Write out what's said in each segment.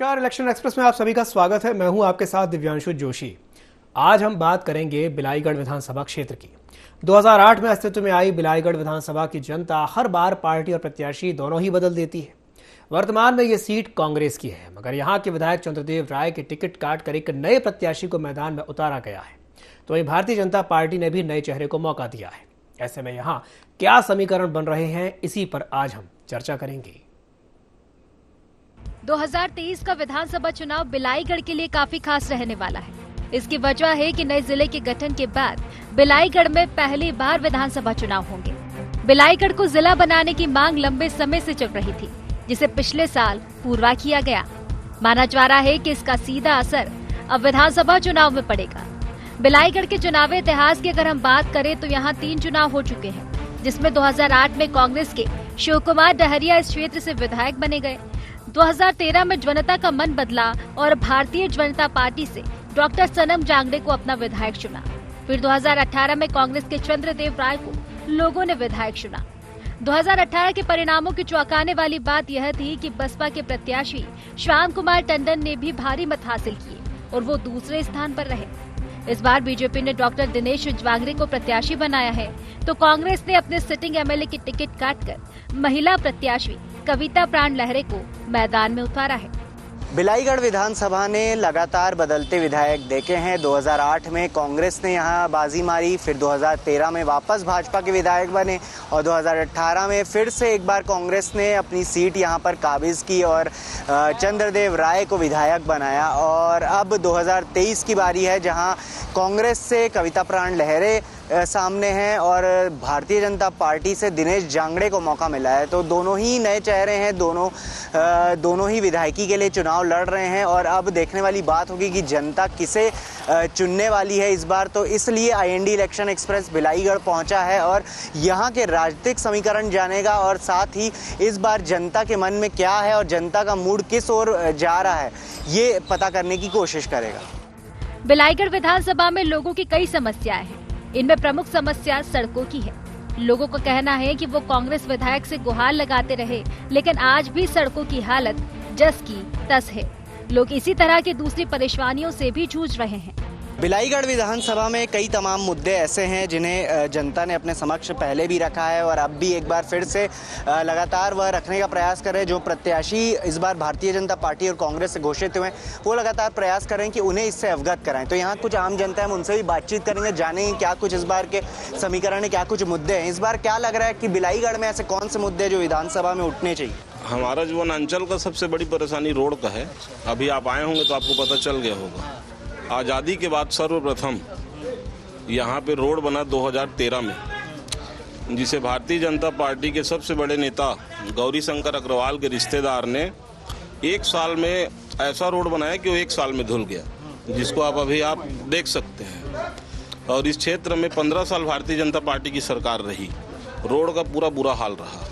नमस्कार, election express में आप सभी का स्वागत है। मैं हूं आपके साथ दिव्यांशु जोशी। आज हम बात करेंगे बिलाईगढ़ विधानसभा क्षेत्र की। 2008 में अस्तित्व में आई बिलाईगढ़ विधानसभा की जनता हर बार पार्टी और प्रत्याशी दोनों ही बदल देती है। वर्तमान में ये सीट कांग्रेस की है, मगर यहाँ के विधायक चंद्रदेव राय के टिकट काट कर एक नए प्रत्याशी को मैदान में उतारा गया है। तो वहीं भारतीय जनता पार्टी ने भी नए चेहरे को मौका दिया है। ऐसे में यहाँ क्या समीकरण बन रहे हैं, इसी पर आज हम चर्चा करेंगे। 2023 का विधानसभा चुनाव बिलाईगढ़ के लिए काफी खास रहने वाला है। इसकी वजह है कि नए जिले के गठन के बाद बिलाईगढ़ में पहली बार विधानसभा चुनाव होंगे। बिलाईगढ़ को जिला बनाने की मांग लंबे समय से चल रही थी, जिसे पिछले साल पूरा किया गया। माना जा रहा है कि इसका सीधा असर अब विधानसभा चुनाव में पड़ेगा। बिलाईगढ़ के चुनावी इतिहास की अगर हम बात करें तो यहाँ 3 चुनाव हो चुके हैं, जिसमें 2008 में कांग्रेस के शिव कुमार डहरिया इस क्षेत्र से विधायक बने गए। 2013 में जनता का मन बदला और भारतीय जनता पार्टी से डॉक्टर सनम जांगड़े को अपना विधायक चुना। फिर 2018 में कांग्रेस के चंद्रदेव राय को लोगों ने विधायक चुना। 2018 के परिणामों की चौंकाने वाली बात यह थी कि बसपा के प्रत्याशी श्याम कुमार टंडन ने भी भारी मत हासिल किए और वो दूसरे स्थान पर रहे। इस बार बीजेपी ने डॉक्टर दिनेश जांगड़े को प्रत्याशी बनाया है, तो कांग्रेस ने अपने सिटिंग एमएलए की टिकट काटकर महिला प्रत्याशी कविता प्राण लहरे को मैदान में उतारा है। बिलाईगढ़ विधानसभा ने लगातार बदलते विधायक देखे हैं। 2008 में कांग्रेस ने यहां बाजी मारी, फिर 2013 में वापस भाजपा के विधायक बने और 2018 में फिर से एक बार कांग्रेस ने अपनी सीट यहां पर काबिज की और चंद्रदेव राय को विधायक बनाया। और अब 2023 की बारी है, जहां कांग्रेस से कविता प्राण लहरे सामने हैं और भारतीय जनता पार्टी से दिनेश जांगड़े को मौका मिला है। तो दोनों ही नए चेहरे हैं, दोनों ही विधायकी के लिए चुनाव लड़ रहे हैं। और अब देखने वाली बात होगी कि जनता किसे चुनने वाली है इस बार। तो इसलिए आईएनडी इलेक्शन एक्सप्रेस बिलाईगढ़ पहुंचा है और यहाँ के राजनीतिक समीकरण जानेगा और साथ ही इस बार जनता के मन में क्या है और जनता का मूड किस ओर जा रहा है, ये पता करने की कोशिश करेगा। बिलाईगढ़ विधानसभा में लोगों की कई समस्याएं हैं। इनमें प्रमुख समस्या सड़कों की है। लोगों का कहना है कि वो कांग्रेस विधायक से गुहार लगाते रहे, लेकिन आज भी सड़कों की हालत जस की तस है। लोग इसी तरह की दूसरी परेशानियों से भी जूझ रहे हैं। बिलाईगढ़ विधानसभा में कई तमाम मुद्दे ऐसे हैं जिन्हें जनता ने अपने समक्ष पहले भी रखा है और अब भी एक बार फिर से लगातार वह रखने का प्रयास कर रहे हैं। जो प्रत्याशी इस बार भारतीय जनता पार्टी और कांग्रेस से घोषित हुए हैं, वो लगातार प्रयास कर रहे हैं कि उन्हें इससे अवगत कराएं। तो यहाँ कुछ आम जनता है, हम उनसे भी बातचीत करेंगे, जानेंगे क्या कुछ इस बार के समीकरण है, क्या कुछ मुद्दे हैं। इस बार क्या लग रहा है कि बिलाईगढ़ में ऐसे कौन से मुद्दे जो विधानसभा में उठने चाहिए? हमारा जो वनांचल का सबसे बड़ी परेशानी रोड का है। अभी आप आए होंगे तो आपको पता चल गया होगा। आज़ादी के बाद सर्वप्रथम यहाँ पे रोड बना 2013 में, जिसे भारतीय जनता पार्टी के सबसे बड़े नेता गौरी शंकर अग्रवाल के रिश्तेदार ने 1 साल में ऐसा रोड बनाया कि वो 1 साल में धुल गया, जिसको अभी आप देख सकते हैं। और इस क्षेत्र में 15 साल भारतीय जनता पार्टी की सरकार रही, रोड का पूरा बुरा हाल रहा।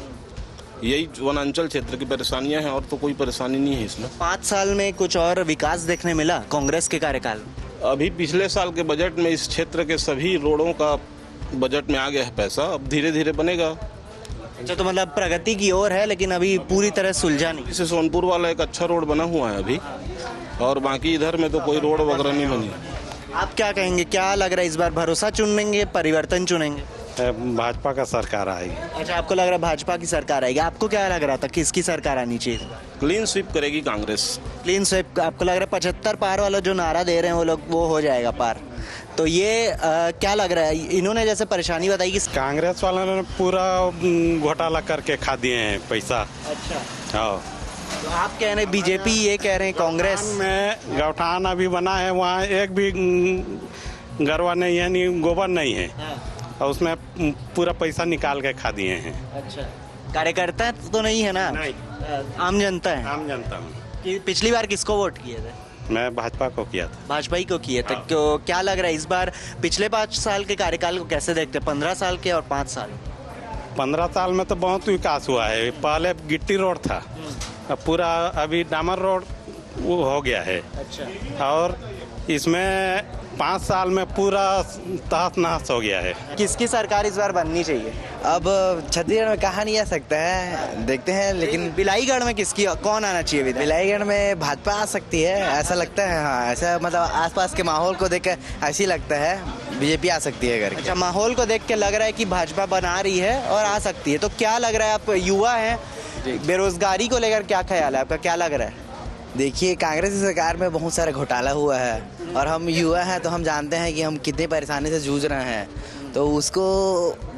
यही वनांचल क्षेत्र की परेशानियां हैं और तो कोई परेशानी नहीं है इसमें। 5 साल में कुछ और विकास देखने मिला कांग्रेस के कार्यकाल? अभी पिछले साल के बजट में इस क्षेत्र के सभी रोडों का बजट में आ गया है पैसा, अब धीरे धीरे बनेगा। अच्छा, तो मतलब प्रगति की ओर है, लेकिन अभी पूरी तरह सुलझा नहीं। इसे सोनपुर वाला एक अच्छा रोड बना हुआ है अभी, और बाकी इधर में तो कोई रोड वगैरह नहीं बनी। आप क्या कहेंगे, क्या लग रहा है इस बार भरोसा चुनेंगे, परिवर्तन चुनेंगे? भाजपा का सरकार आएगी। अच्छा, आपको लग रहा है भाजपा की सरकार आएगी। आपको क्या लग रहा था किसकी सरकार आनी चाहिए? क्लीन स्वीप करेगी कांग्रेस। क्लीन स्वीप आपको लग रहा है? 75 पार वाला जो नारा दे रहे हैं वो लोग, वो हो जाएगा पार। तो ये क्या लग रहा है, इन्होंने जैसे परेशानी बताई कि कांग्रेस वालों ने पूरा घोटाला करके खा दिए हैं पैसा। अच्छा, हाँ। तो आप कह रहे हैं बीजेपी, ये कह रहे हैं कांग्रेस में गौठान अभी बना है, वहाँ एक भी गरवा नहीं है, नहीं गोबर नहीं है। और उसमें पूरा पैसा निकाल के खा दिए हैं। अच्छा, कार्यकर्ता तो नहीं है ना? नहीं, आम जनता है। आम जनता में। कि पिछली बार किसको वोट किए थे? मैं भाजपा को किया था। भाजपा ही को किए थे। तो क्या लग रहा है इस बार पिछले 5 साल के कार्यकाल को कैसे देखते हैं, 15 साल के और 5 साल? 15 साल में तो बहुत विकास हुआ है। पहले गिट्टी रोड था, अब पूरा अभी डामर रोड वो हो गया है। अच्छा, और इसमें 5 साल में पूरा तहस नहस हो गया है। किसकी सरकार इस बार बननी चाहिए? अब छत्तीसगढ़ में कहा नहीं आ सकता है, देखते हैं। लेकिन बिलाईगढ़ में किसकी कौन आना चाहिए विधायक? बिलाईगढ़ में भाजपा आ सकती है, ऐसा लगता है। हाँ, ऐसा मतलब आसपास के माहौल को देखकर ऐसी लगता है बीजेपी आ सकती है करके। अच्छा, माहौल को देख के लग रहा है कि भाजपा बना रही है और आ सकती है। तो क्या लग रहा है, आप युवा हैं, बेरोजगारी को लेकर क्या ख्याल है आपका, क्या लग रहा है? देखिए, कांग्रेस की सरकार में बहुत सारा घोटाला हुआ है और हम युवा हैं तो हम जानते हैं कि हम कितनी परेशानी से जूझ रहे हैं। तो उसको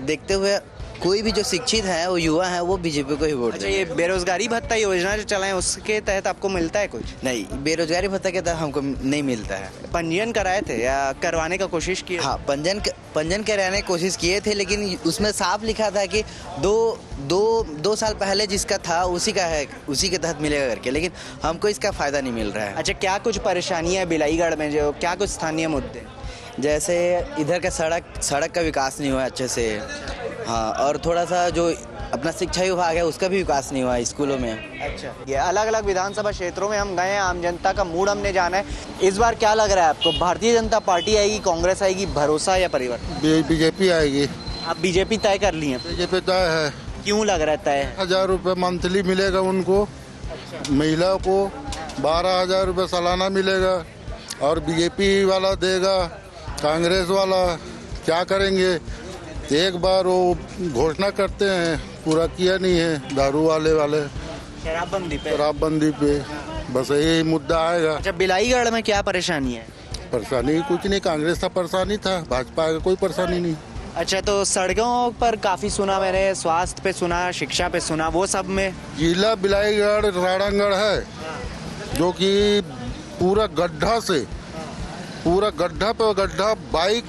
देखते हुए कोई भी जो शिक्षित है, वो युवा है, वो बीजेपी को ही वोट अच्छा, देंगे। ये बेरोजगारी भत्ता योजना जो चलाएं उसके तहत आपको मिलता है कुछ? नहीं, बेरोजगारी भत्ता के तहत हमको नहीं मिलता है। पंजीयन कराए थे या करवाने का कोशिश की? हाँ, पंजीयन कराने की कोशिश किए थे, लेकिन उसमें साफ लिखा था कि दो साल पहले जिसका था उसी का है, उसी के तहत मिलेगा करके, लेकिन हमको इसका फायदा नहीं मिल रहा है। अच्छा, क्या कुछ परेशानियां है बिलाईगढ़ में, जो क्या कुछ स्थानीय मुद्दे? जैसे इधर का सड़क का विकास नहीं हुआ अच्छे से। हाँ, और थोड़ा सा जो अपना शिक्षा विभाग है उसका भी विकास नहीं हुआ स्कूलों में। अच्छा, ये अलग अलग विधानसभा क्षेत्रों में हम गए हैं, आम जनता का मूड हमने जाना है। इस बार क्या लग रहा है आपको, भारतीय जनता पार्टी आएगी, कांग्रेस आएगी, भरोसा या परिवर्तन? बीजेपी आएगी। आप बीजेपी तय कर ली है? बीजेपी तय है। क्यों लग रहा है तय? 1000 रुपये मंथली मिलेगा उनको, महिला को 12,000 रुपये सालाना मिलेगा, और बीजेपी वाला देगा, कांग्रेस वाला क्या करेंगे? एक बार वो घोषणा करते हैं, पूरा किया नहीं है। दारू वाले शराबबंदी पे बस यही मुद्दा आएगा। अच्छा, बिलाईगढ़ में क्या परेशानी है? परेशानी कुछ नहीं, कांग्रेस का परेशानी था, भाजपा का कोई परेशानी नहीं। अच्छा, तो सड़कों पर काफी सुना मैंने, स्वास्थ्य पे सुना, शिक्षा पे सुना, वो सब में? जिला बिलाईगढ़ राणागढ़ है, जो कि पूरा गड्ढा पे गड्ढा, बाइक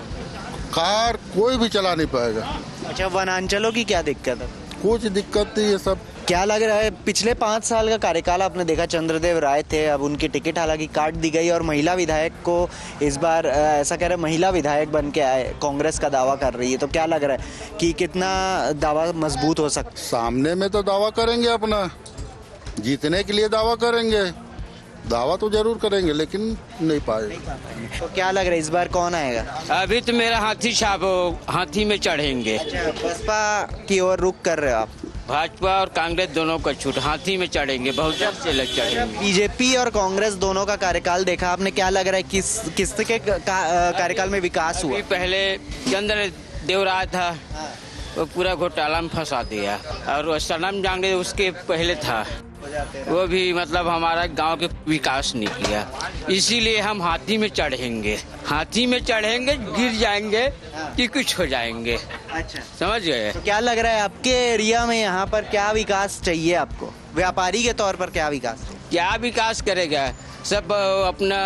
कार कोई भी चला नहीं पाएगा। अच्छा, वनांचलों की क्या दिक्कत है? कुछ दिक्कत नहीं है सब। क्या लग रहा है, पिछले 5 साल का कार्यकाल आपने देखा, चंद्रदेव राय थे, अब उनकी टिकट हालांकि काट दी गई और महिला विधायक को इस बार ऐसा कह रहे महिला विधायक बन के आए, कांग्रेस का दावा कर रही है। तो क्या लग रहा है कि कितना दावा मजबूत हो सकता? सामने में तो दावा करेंगे, अपना जीतने के लिए दावा करेंगे, दावा तो जरूर करेंगे, लेकिन नहीं पाए। तो क्या लग रहा है इस बार कौन आएगा? अभी तो मेरा हाथी में चढ़ेंगे। अच्छा, बसपा की ओर रुख कर रहे हो आप? भाजपा और कांग्रेस दोनों का छूट, हाथी में चढ़ेंगे, बहुत जल्द से लग चढ़ेंगे। बीजेपी और कांग्रेस दोनों का कार्यकाल देखा आपने, क्या लग रहा है किसके कार्यकाल में विकास हुआ? पहले चंद्रदेव राय था, वो पूरा घोटाला में फंसा दिया, और सनम जांगे उसके पहले था, वो भी मतलब हमारा गांव के विकास नहीं किया। इसीलिए हम हाथी में चढ़ेंगे, गिर जाएंगे कि कुछ हो जाएंगे। अच्छा, समझ गए? तो क्या लग रहा है आपके एरिया में यहाँ पर क्या विकास चाहिए आपको, व्यापारी के तौर पर क्या विकास? क्या विकास करेगा, सब अपना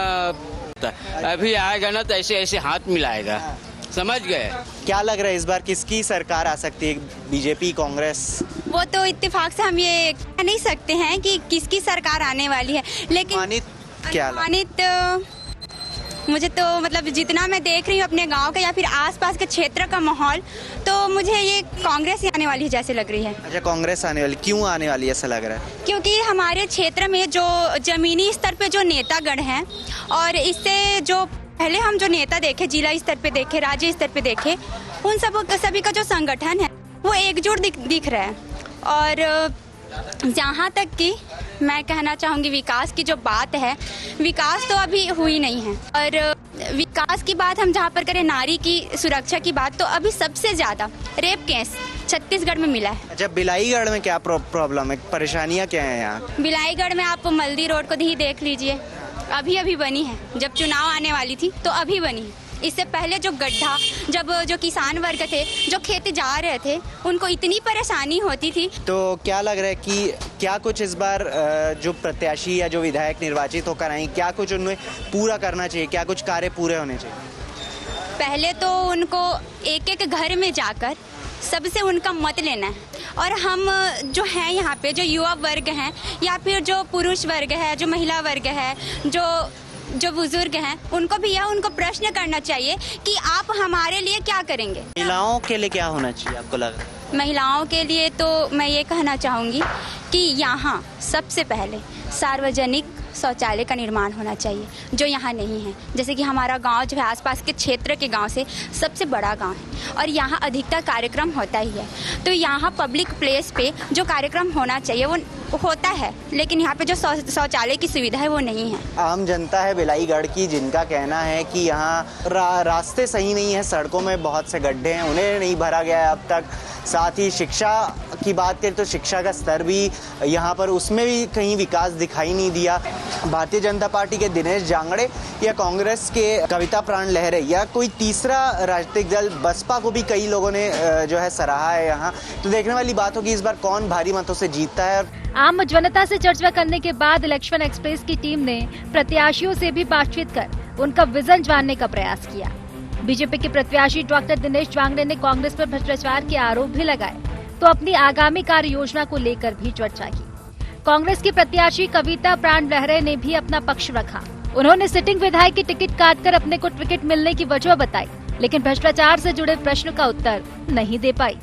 अभी आएगा ना तो ऐसे ऐसे हाथ मिलाएगा। समझ गए? क्या लग रहा है इस बार किसकी सरकार आ सकती है, बीजेपी, कांग्रेस? वो तो इत्तेफाक से हम ये कह नहीं सकते हैं कि किसकी सरकार आने वाली है, लेकिन मुझे तो मतलब जितना मैं देख रही हूँ अपने गांव का या फिर आसपास के क्षेत्र का माहौल, तो मुझे ये कांग्रेस ही आने वाली है जैसे लग रही है। अच्छा, कांग्रेस आने वाली, क्यों आने वाली ऐसा लग रहा है? क्योंकि हमारे क्षेत्र में जो जमीनी स्तर पे जो नेतागण हैं, और इससे जो पहले हम जो नेता देखे, जिला स्तर पे देखे, राज्य स्तर पे देखे, उन सभी का जो संगठन है वो एकजुट दिख रहा है। और जहाँ तक कि मैं कहना चाहूँगी, विकास की जो बात है, विकास तो अभी हुई नहीं है। और विकास की बात हम जहाँ पर करें, नारी की सुरक्षा की बात, तो अभी सबसे ज़्यादा रेप केस छत्तीसगढ़ में मिला है। अच्छा, बिलाईगढ़ में क्या प्रॉब्लम है, परेशानियाँ क्या है यहाँ? बिलाईगढ़ में आप मल्दी रोड को ही देख लीजिए, अभी बनी है, जब चुनाव आने वाली थी तो अभी बनी है। इससे पहले जो गड्ढा, जब जो किसान वर्ग थे जो खेत जा रहे थे, उनको इतनी परेशानी होती थी। तो क्या लग रहा है कि क्या कुछ इस बार जो प्रत्याशी या जो विधायक निर्वाचित होकर आई, क्या कुछ उन्हें पूरा करना चाहिए, क्या कुछ कार्य पूरे होने चाहिए? पहले तो उनको एक एक घर में जाकर सबसे उनका मत लेना है, और हम जो हैं यहाँ पे, जो युवा वर्ग हैं या फिर जो पुरुष वर्ग है, जो महिला वर्ग है, जो बुजुर्ग हैं, उनको भी उनको प्रश्न करना चाहिए कि आप हमारे लिए क्या करेंगे। महिलाओं के लिए क्या होना चाहिए आपको लग रहा है? महिलाओं के लिए तो मैं ये कहना चाहूँगी कि यहाँ सबसे पहले सार्वजनिक शौचालय का निर्माण होना चाहिए जो यहाँ नहीं है। जैसे कि हमारा गांव जो है आसपास के क्षेत्र के गांव से सबसे बड़ा गांव है और यहाँ अधिकतर कार्यक्रम होता ही है, तो यहाँ पब्लिक प्लेस पे जो कार्यक्रम होना चाहिए वो होता है, लेकिन यहाँ पे जो शौचालय की सुविधा है वो नहीं है। आम जनता है बिलाईगढ़ की, जिनका कहना है कि यहाँ रास्ते सही नहीं है, सड़कों में बहुत से गड्ढे हैं, उन्हें नहीं भरा गया है अब तक। साथ ही शिक्षा की बात करें तो शिक्षा का स्तर भी यहाँ पर उसमें भी कहीं विकास दिखाई नहीं दिया। भारतीय जनता पार्टी के दिनेश जांगड़े या कांग्रेस के कविता प्राण लहरे या कोई तीसरा राजनीतिक दल बसपा को भी कई लोगों ने जो है सराहा है यहाँ। तो देखने वाली बात होगी इस बार कौन भारी मतों से जीतता है। आम जनता से चर्चा करने के बाद इलेक्शन एक्सप्रेस की टीम ने प्रत्याशियों से भी बातचीत कर उनका विजन जानने का प्रयास किया। बीजेपी के प्रत्याशी डॉक्टर दिनेश जांगड़े ने कांग्रेस पर भ्रष्टाचार के आरोप भी लगाए, तो अपनी आगामी कार्य योजना को लेकर भी चर्चा की। कांग्रेस की प्रत्याशी कविता प्राण लहरे ने भी अपना पक्ष रखा। उन्होंने सिटिंग विधायक की टिकट काटकर अपने को टिकट मिलने की वजह बताई, लेकिन भ्रष्टाचार से जुड़े प्रश्न का उत्तर नहीं दे पाई।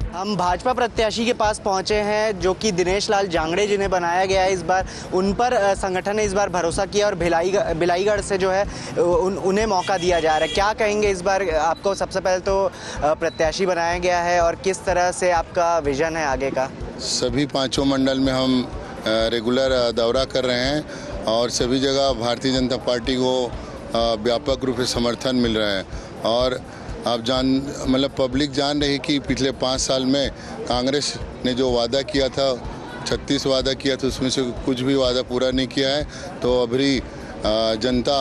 हम भाजपा प्रत्याशी के पास पहुंचे हैं जो कि दिनेश लाल जांगड़े जिन्हें बनाया गया है इस बार, उन पर संगठन ने इस बार भरोसा किया और बिलाईगढ़ से जो है उन्हें मौका दिया जा रहा है। क्या कहेंगे इस बार आपको सबसे पहले तो प्रत्याशी बनाया गया है और किस तरह से आपका विजन है आगे का? सभी पांचों मंडल में हम रेगुलर दौरा कर रहे हैं और सभी जगह भारतीय जनता पार्टी को व्यापक रूप से समर्थन मिल रहा है। और आप पब्लिक जान रही कि पिछले 5 साल में कांग्रेस ने जो वादा किया था, 36 वादा किया था, उसमें से कुछ भी वादा पूरा नहीं किया है। तो अभी जनता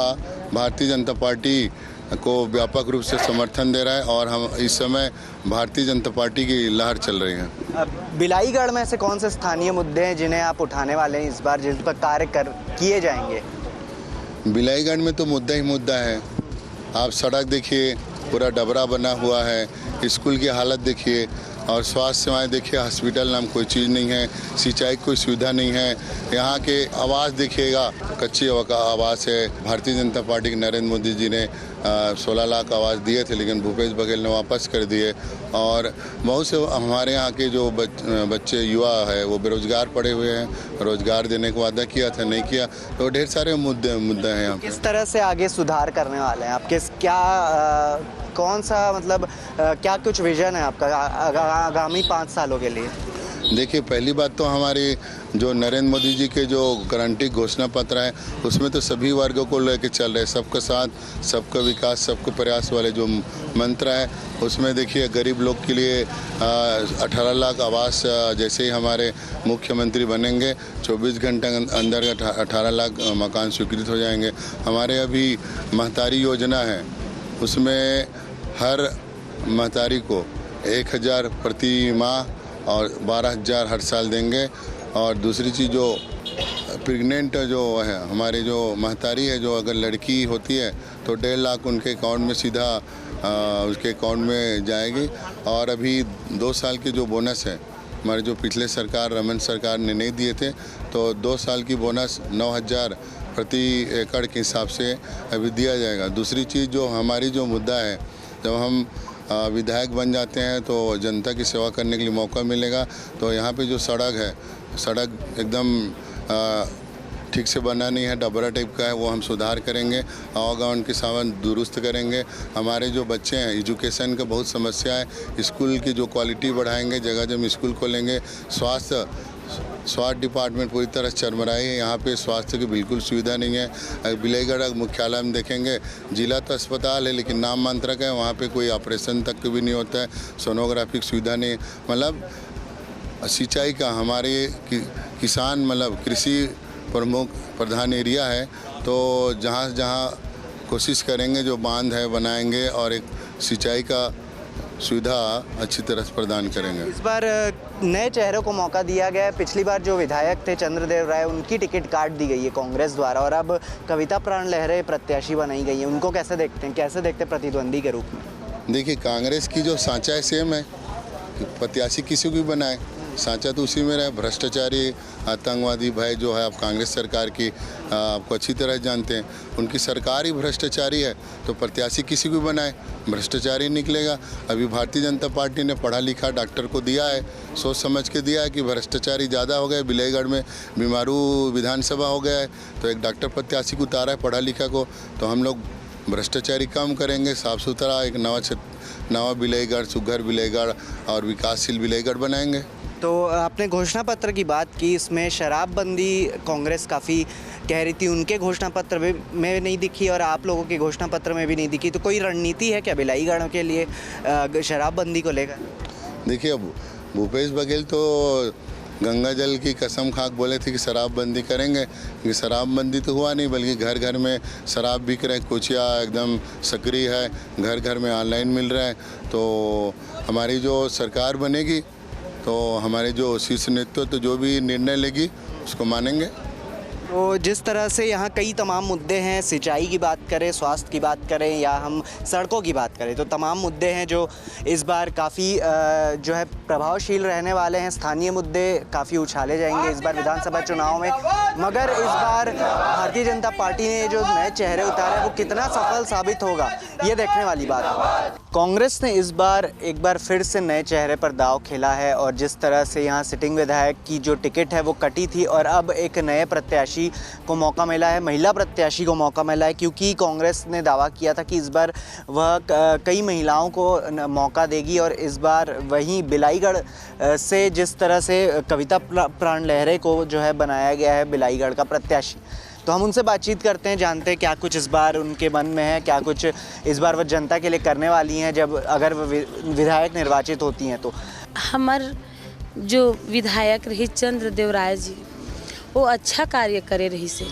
भारतीय जनता पार्टी को व्यापक रूप से समर्थन दे रहा है और हम इस समय भारतीय जनता पार्टी की लहर चल रही है। बिलाईगढ़ में से कौन से स्थानीय मुद्दे हैं जिन्हें आप उठाने वाले हैं इस बार, जिन पर कार्य किए जाएंगे? बिलाईगढ़ में तो मुद्दा ही मुद्दा है। आप सड़क देखिए, पूरा डबरा बना हुआ है, स्कूल की हालत देखिए और स्वास्थ्य सेवाएं देखिए, हॉस्पिटल नाम कोई चीज़ नहीं है, सिंचाई कोई सुविधा नहीं है। यहाँ के आवास देखिएगा, कच्ची आवास है। भारतीय जनता पार्टी के नरेंद्र मोदी जी ने 16 लाख आवास दिए थे, लेकिन भूपेश बघेल ने वापस कर दिए। और बहुत से हमारे यहाँ के जो बच्चे युवा है वो बेरोजगार पड़े हुए हैं, रोजगार देने का वादा किया था, नहीं किया। तो ढेर सारे मुद्दे हैं यहाँ पे। किस तरह से आगे सुधार करने वाले हैं आप? कौन सा क्या कुछ विजन है आपका आगामी 5 सालों के लिए? देखिए, पहली बात तो हमारे जो नरेंद्र मोदी जी के जो गारंटी घोषणा पत्र है उसमें तो सभी वर्गों को लेकर चल रहे, सबका साथ सबका विकास सबका प्रयास वाले जो मंत्र है उसमें देखिए गरीब लोग के लिए 18 लाख आवास जैसे ही हमारे मुख्यमंत्री बनेंगे 24 घंटे अंदर 18 लाख मकान स्वीकृत हो जाएंगे। हमारे अभी महतारी योजना है, उसमें हर महतारी को 1000 प्रति माह और 12,000 हर साल देंगे। और दूसरी चीज़ जो प्रेग्नेंट जो है हमारे जो महतारी है, जो अगर लड़की होती है तो 1.5 लाख उनके अकाउंट में सीधा उसके अकाउंट में जाएगी। और अभी 2 साल के जो बोनस है हमारे जो पिछले सरकार रमन सरकार ने नहीं दिए थे, तो 2 साल की बोनस 9,000 प्रति एकड़ के हिसाब से अभी दिया जाएगा। दूसरी चीज़ जो हमारी जो मुद्दा है, जब हम विधायक बन जाते हैं तो जनता की सेवा करने के लिए मौका मिलेगा। तो यहाँ पे जो सड़क है, सड़क एकदम ठीक से बना नहीं है, डबरा टाइप का है, वो हम सुधार करेंगे। आवागमन के साधन दुरुस्त करेंगे। हमारे जो बच्चे हैं एजुकेशन का बहुत समस्या है, स्कूल की जो क्वालिटी बढ़ाएंगे, जगह जब स्कूल खोलेंगे। स्वास्थ्य डिपार्टमेंट पूरी तरह चरमराई है, यहाँ पे स्वास्थ्य की बिल्कुल सुविधा नहीं है। बिलाईगढ़ मुख्यालय में देखेंगे, जिला तो अस्पताल है लेकिन नाम मात्रक है, वहाँ पे कोई ऑपरेशन तक भी नहीं होता है, सोनोग्राफी की सुविधा नहीं। सिंचाई का हमारे किसान कृषि प्रमुख प्रधान एरिया है, तो जहाँ कोशिश करेंगे जो बांध है बनाएंगे और एक सिंचाई का सुविधा अच्छी तरह से प्रदान करेंगे। इस बार नए चेहरों को मौका दिया गया है। पिछली बार जो विधायक थे चंद्रदेव राय, उनकी टिकट काट दी गई है कांग्रेस द्वारा और अब कविता प्राण लहरे प्रत्याशी बनाई गई है। उनको कैसे देखते हैं प्रतिद्वंदी के रूप में? देखिए, कांग्रेस की जो सांचा है सेम है, प्रत्याशी किसी को भी बनाए, सांचा तो उसी में रहे। भ्रष्टाचारी आतंकवादी भय जो है, आप कांग्रेस सरकार की आपको अच्छी तरह जानते हैं, उनकी सरकार ही भ्रष्टाचारी है, तो प्रत्याशी किसी को बनाए भ्रष्टाचारी निकलेगा। अभी भारतीय जनता पार्टी ने पढ़ा लिखा डॉक्टर को दिया है, सोच समझ के दिया है कि भ्रष्टाचारी ज़्यादा हो गए, बिलाईगढ़ में बीमारू विधानसभा हो गया है, तो एक डॉक्टर प्रत्याशी को उतारा है पढ़ा लिखा को, तो हम लोग भ्रष्टाचारी कम करेंगे, साफ़ सुथरा एक नवा बिलाईगढ़, सुघर बिलाईगढ़ और विकासशील बिलाईगढ़ बनाएंगे। तो आपने घोषणा पत्र की बात की, इसमें शराबबंदी कांग्रेस काफ़ी कह रही थी, उनके घोषणा पत्र में नहीं दिखी और आप लोगों के घोषणा पत्र में भी नहीं दिखी, तो कोई रणनीति है क्या बिलाईगढ़ के लिए शराबबंदी को लेकर? देखिए, अब भूपेश बघेल तो गंगा जल की कसम खाक बोले थे कि शराबबंदी करेंगे, कि शराबबंदी तो हुआ नहीं, बल्कि घर घर में शराब बिक रहे, कुचिया एकदम सक्रिय है, घर घर में ऑनलाइन मिल रहा है। तो हमारी जो सरकार बनेगी तो हमारे जो शीर्ष नेतृत्व जो भी निर्णय लेगी उसको मानेंगे। तो जिस तरह से यहाँ कई तमाम मुद्दे हैं, सिंचाई की बात करें, स्वास्थ्य की बात करें या हम सड़कों की बात करें, तो तमाम मुद्दे हैं जो इस बार काफ़ी जो है प्रभावशील रहने वाले हैं। स्थानीय मुद्दे काफ़ी उछाले जाएंगे इस बार विधानसभा चुनाव में, मगर इस बार भारतीय जनता पार्टी ने जो नए चेहरे उतारे वो कितना सफल साबित होगा ये देखने वाली बात है। कांग्रेस ने इस बार एक बार फिर से नए चेहरे पर दांव खेला है और जिस तरह से यहाँ सिटिंग विधायक की जो टिकट है वो कटी थी और अब एक नए प्रत्याशी को मौका मिला है, महिला प्रत्याशी को मौका मिला है, क्योंकि कांग्रेस ने दावा किया था कि इस बार वह कई महिलाओं को मौका देगी और इस बार वहीं बिलाईगढ़ से जिस तरह से कविता प्राण लहरे को जो है बनाया गया है बिलाईगढ़ का प्रत्याशी, तो हम उनसे बातचीत करते हैं, जानते हैं क्या कुछ इस बार उनके मन में है, क्या कुछ इस बार वह जनता के लिए करने वाली हैं जब अगर विधायक निर्वाचित होती हैं। तो हमार जो विधायक रही चंद्रदेव राय जी, वो अच्छा कार्य करे रही से,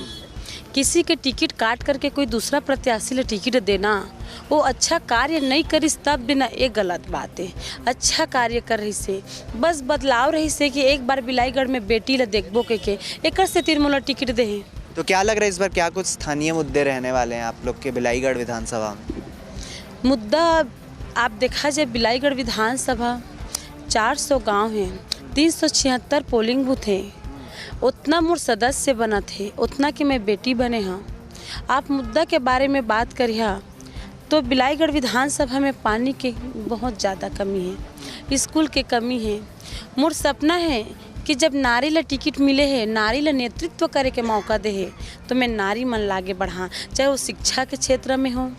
किसी के टिकट काट करके कोई दूसरा प्रत्याशी ले टिकट देना, वो अच्छा कार्य नहीं करिस तब बिना एक गलत बात है। अच्छा कार्य कर रही से, बस बदलाव रही से कि एक बार बिलाईगढ़ में बेटी ले देखबो के एक से तिरमुला टिकट दे। तो क्या लग रहा है इस बार क्या कुछ स्थानीय मुद्दे रहने वाले हैं आप लोग के बिलाईगढ़ विधानसभा में? मुद्दा आप देखा जाए बिलाईगढ़ विधानसभा 400 गांव हैं, 376 पोलिंग बूथ हैं, उतना मोर सदस्य बना थे, उतना कि मैं बेटी बने हाँ। आप मुद्दा के बारे में बात करिए तो बिलाईगढ़ विधानसभा में पानी की बहुत ज़्यादा कमी है, स्कूल के कमी है। मोर सपना है कि जब नारी ला टिकट मिले है, नारी ला नेतृत्व करे के मौका दे है, तो मैं नारी मन लागे बढ़ा, चाहे वो शिक्षा के क्षेत्र में हो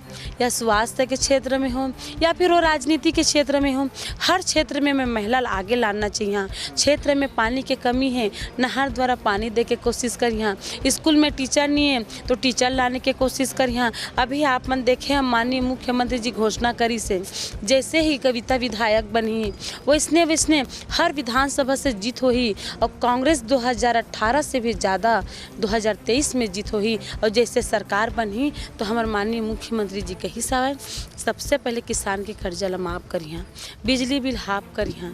या स्वास्थ्य के क्षेत्र में हो या फिर वो राजनीति के क्षेत्र में हो, हर क्षेत्र में मैं महिला आगे लाना चाहिए। क्षेत्र में पानी की कमी है, नहर द्वारा पानी दे के कोशिश करिए, स्कूल में टीचर नहीं है तो टीचर लाने की कोशिश करिए। अभी आप मन देखे हम माननीय मुख्यमंत्री जी घोषणा करी से जैसे ही कविता विधायक बनी वैसने हर विधानसभा से जीत हो ही, और कांग्रेस 2018 से भी ज़्यादा 2023 में जीत हुई, और जैसे सरकार बनी तो हमारे माननीय मुख्यमंत्री जी के हिसाब सबसे पहले किसान के कर्जा ला माफ़ करिए, बिजली बिल हाफ करिए,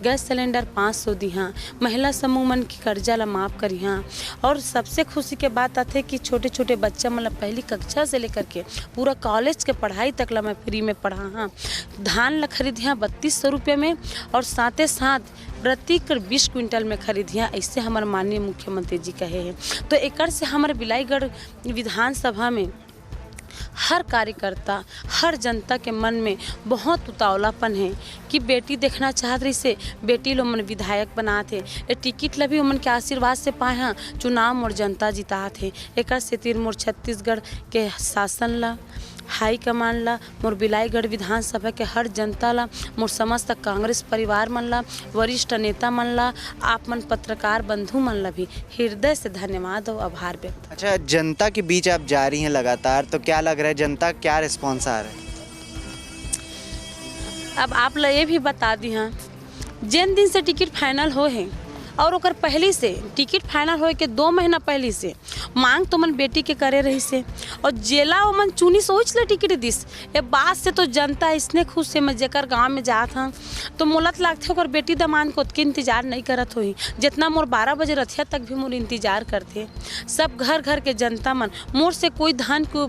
गैस सिलेंडर 500 दिहाँ, महिला समूह मन की कर्जा ला माफ़ करिए। और सबसे खुशी के बात आते कि छोटे छोटे बच्चा मतलब पहली कक्षा से लेकर के पूरा कॉलेज के पढ़ाई तक ला मैं फ्री में पढ़ा हाँ। धान ला खरीदिया 3200 रुपये में और साथ साथ प्रति 20 क्विंटल में खरीदिया, ऐसे हमारे माननीय मुख्यमंत्री जी कहे हैं। तो एक से हमारे बिलाईगढ़ विधानसभा में हर कार्यकर्ता, हर जनता के मन में बहुत उतावलापन है कि बेटी देखना चाहत रही से बेटी लोग मन विधायक बना थे, टिकट ला भी उमन के आशीर्वाद से पाए हैं, चुनाव मोर जनता जिता थे। एक से तीर मोर छत्तीसगढ़ के शासन ला, हाई कमान ला, मोर बिलाईगढ़ विधानसभा के हर जनता ला, मोर समस्त कांग्रेस परिवार मन ला, वरिष्ठ नेता मन ला, आप मन पत्रकार बंधु मन ला भी हृदय से धन्यवाद और आभार व्यक्त। अच्छा, जनता के बीच आप जा रही हैं लगातार, तो क्या लग रहा है जनता क्या रिस्पॉन्स आ रहा है? अब आप ला ये भी बता दी हाँ, जिन दिन से टिकट फाइनल हो है और ओकर पहले से टिकट फाइनल होए के 2 महीना पहले से मांग तो मन बेटी के करे रही से और जेला वो मन चुनी सोच ले टिकट दिस। ये बात से तो जनता इसने खुश से मैं जेकर गांव में जात हाँ तो मोलत लागते ओकर बेटी दमान को के इंतजार नहीं करत होई, जितना मोर 12 बजे रथिया तक भी मोर इंतजार करते। सब घर घर के जनता मन मोर से कोई धान को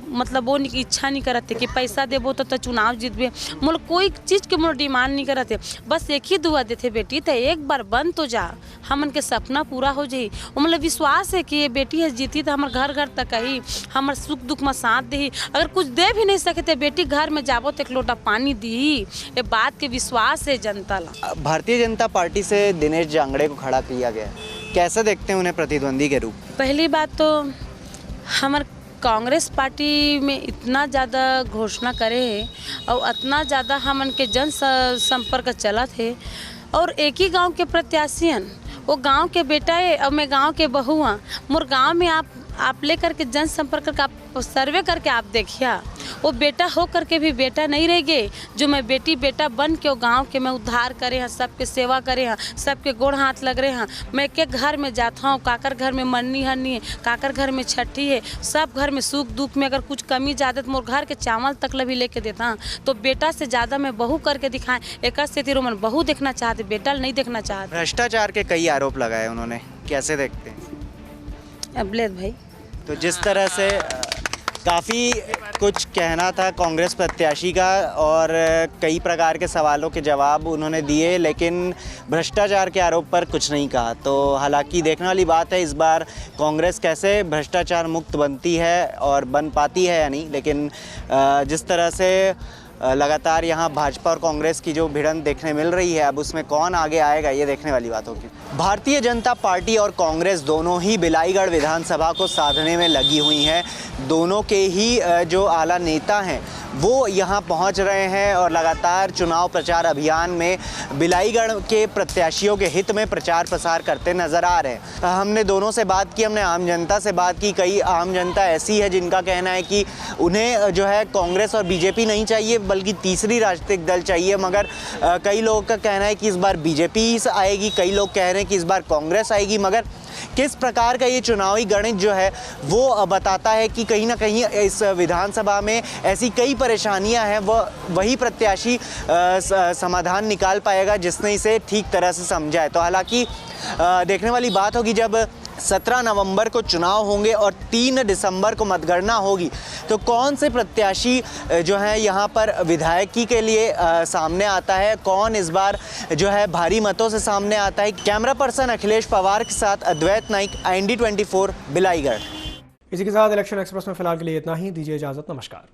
मतलब वो इच्छा नहीं करते कि पैसा देबो तो चुनाव जीतबे। मोल कोई चीज़ के मोल डिमांड नहीं करते, बस एक ही दुआ देते बेटी तो एक बार बन तो जा, हमन के सपना पूरा हो जाई। मतलब विश्वास है कि ये बेटी है जीती तो हमारे घर घर तक आई, हमारे सुख दुख में साथ दी। अगर कुछ दे भी नहीं सकते बेटी घर में जाबो तो एक लोटा पानी दी, ये बात के विश्वास है जनता ला। भारतीय जनता पार्टी से दिनेश जांगड़े को खड़ा किया गया, कैसे देखते हैं उन्हें प्रतिद्वंदी के रूप? पहली बात तो हमारे कांग्रेस पार्टी में इतना ज़्यादा घोषणा करे है और इतना ज़्यादा हमन के जन संपर्क चला थे, और एक ही गांव के प्रत्याशी हैं, वो गांव के बेटा है और मैं गांव के बहू हाँ। मोर गांव में आप लेकर के जन संपर्क का सर्वे करके आप देखिए, वो बेटा हो करके भी बेटा नहीं रह गए, जो मैं बेटी बेटा बन के वो गांव के मैं उद्धार करे हैं, सबके सेवा करे हैं, सबके गोड़ हाथ लग रहे हैं। मैं एक घर में जाता हूँ, काकर घर में मन्नी हन्नी है, काकर घर में छठी है, सब घर में सुख दुख में अगर कुछ कमी ज़्यादा तो मोर घर के चावल तक भी लेके देता हूँ। तो बेटा से ज़्यादा मैं बहू करके दिखाएं, एक स्थिति रोमन बहू देखना चाहते, बेटा नहीं देखना चाहते। भ्रष्टाचार के कई आरोप लगाए उन्होंने, कैसे देखते हैं? अबलेद भाई, तो जिस तरह से काफ़ी कुछ कहना था कांग्रेस प्रत्याशी का और कई प्रकार के सवालों के जवाब उन्होंने दिए, लेकिन भ्रष्टाचार के आरोप पर कुछ नहीं कहा। तो हालांकि देखने वाली बात है इस बार कांग्रेस कैसे भ्रष्टाचार मुक्त बनती है और बन पाती है या नहीं। लेकिन जिस तरह से लगातार यहाँ भाजपा और कांग्रेस की जो भिड़ंत देखने मिल रही है, अब उसमें कौन आगे आएगा ये देखने वाली बात होगी। भारतीय जनता पार्टी और कांग्रेस दोनों ही बिलाईगढ़ विधानसभा को साधने में लगी हुई हैं। दोनों के ही जो आला नेता हैं वो यहाँ पहुँच रहे हैं और लगातार चुनाव प्रचार अभियान में बिलाईगढ़ के प्रत्याशियों के हित में प्रचार प्रसार करते नज़र आ रहे हैं। हमने दोनों से बात की, हमने आम जनता से बात की। कई आम जनता ऐसी है जिनका कहना है कि उन्हें जो है कांग्रेस और बीजेपी नहीं चाहिए बल्कि तीसरी राजनीतिक दल चाहिए, मगर कई लोगों का कहना है कि इस बार बीजेपी ही आएगी, कई लोग कह रहे हैं कि इस बार कांग्रेस आएगी। मगर किस प्रकार का ये चुनावी गणित जो है वो बताता है कि कहीं ना कहीं इस विधानसभा में ऐसी कई परेशानियां हैं, वही प्रत्याशी समाधान निकाल पाएगा जिसने इसे ठीक तरह से समझा है। तो हालांकि देखने वाली बात होगी जब 17 नवंबर को चुनाव होंगे और 3 दिसंबर को मतगणना होगी तो कौन से प्रत्याशी जो है यहाँ पर विधायकी के लिए सामने आता है, कौन इस बार जो है भारी मतों से सामने आता है। कैमरा पर्सन अखिलेश पवार के साथ अद्वैत नाइक, IND 24 बिलाईगढ़। इसी के साथ इलेक्शन एक्सप्रेस में फिलहाल के लिए इतना ही। दीजिए इजाजत, नमस्कार।